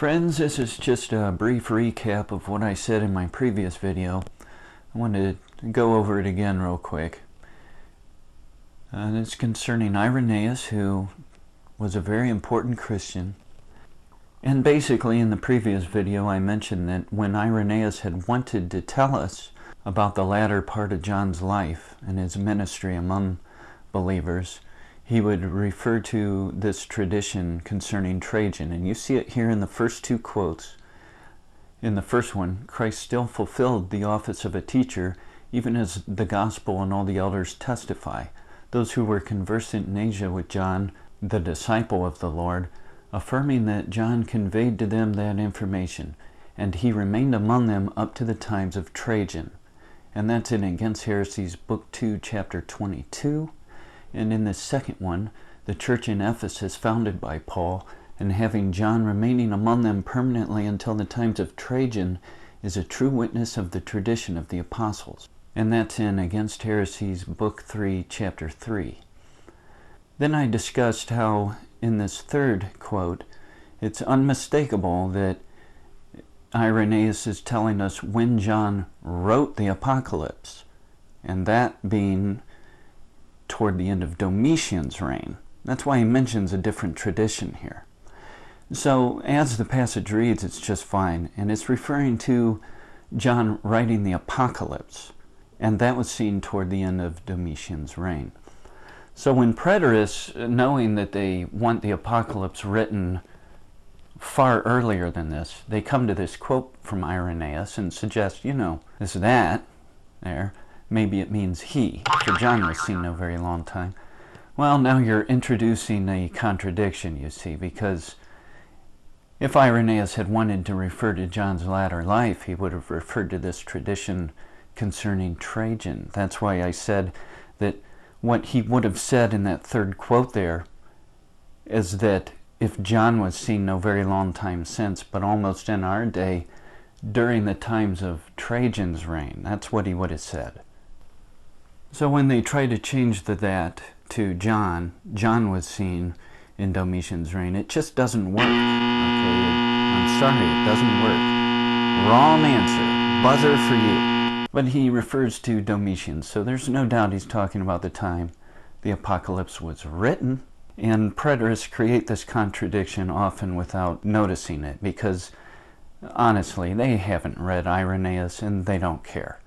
Friends, this is just a brief recap of what I said in my previous video. I wanted to go over it again real quick. And it's concerning Irenaeus, who was a very important Christian. And basically in the previous video I mentioned that when Irenaeus had wanted to tell us about the latter part of John's life and his ministry among believers, he would refer to this tradition concerning Trajan. And you see it here in the first two quotes. In the first one, Christ still fulfilled the office of a teacher, even as the gospel and all the elders testify. Those who were conversant in Asia with John, the disciple of the Lord, affirming that John conveyed to them that information, and he remained among them up to the times of Trajan. And that's in Against Heresies, Book 2, Chapter 22. And in the second one, the church in Ephesus, founded by Paul, and having John remaining among them permanently until the times of Trajan, is a true witness of the tradition of the apostles. And that's in Against Heresies, Book 3, Chapter 3. Then I discussed how, in this third quote, it's unmistakable that Irenaeus is telling us when John wrote the Apocalypse, and that being toward the end of Domitian's reign. That's why he mentions a different tradition here. So as the passage reads, it's just fine, and it's referring to John writing the Apocalypse, and that was seen toward the end of Domitian's reign. So when preterists, knowing that they want the Apocalypse written far earlier than this, they come to this quote from Irenaeus and suggest, this that there, maybe it means he, for John was seen no very long time. Well, now you're introducing a contradiction, you see, because if Irenaeus had wanted to refer to John's latter life, he would have referred to this tradition concerning Trajan. That's why I said that what he would have said in that third quote there is that if John was seen no very long time since, but almost in our day, during the times of Trajan's reign, that's what he would have said. So when they try to change the that to John was seen in Domitian's reign, it just doesn't work. Okay, I'm sorry, it doesn't work. Wrong answer. Buzzer for you. But he refers to Domitian, so there's no doubt he's talking about the time the Apocalypse was written. And preterists create this contradiction often without noticing it, because honestly, they haven't read Irenaeus and they don't care.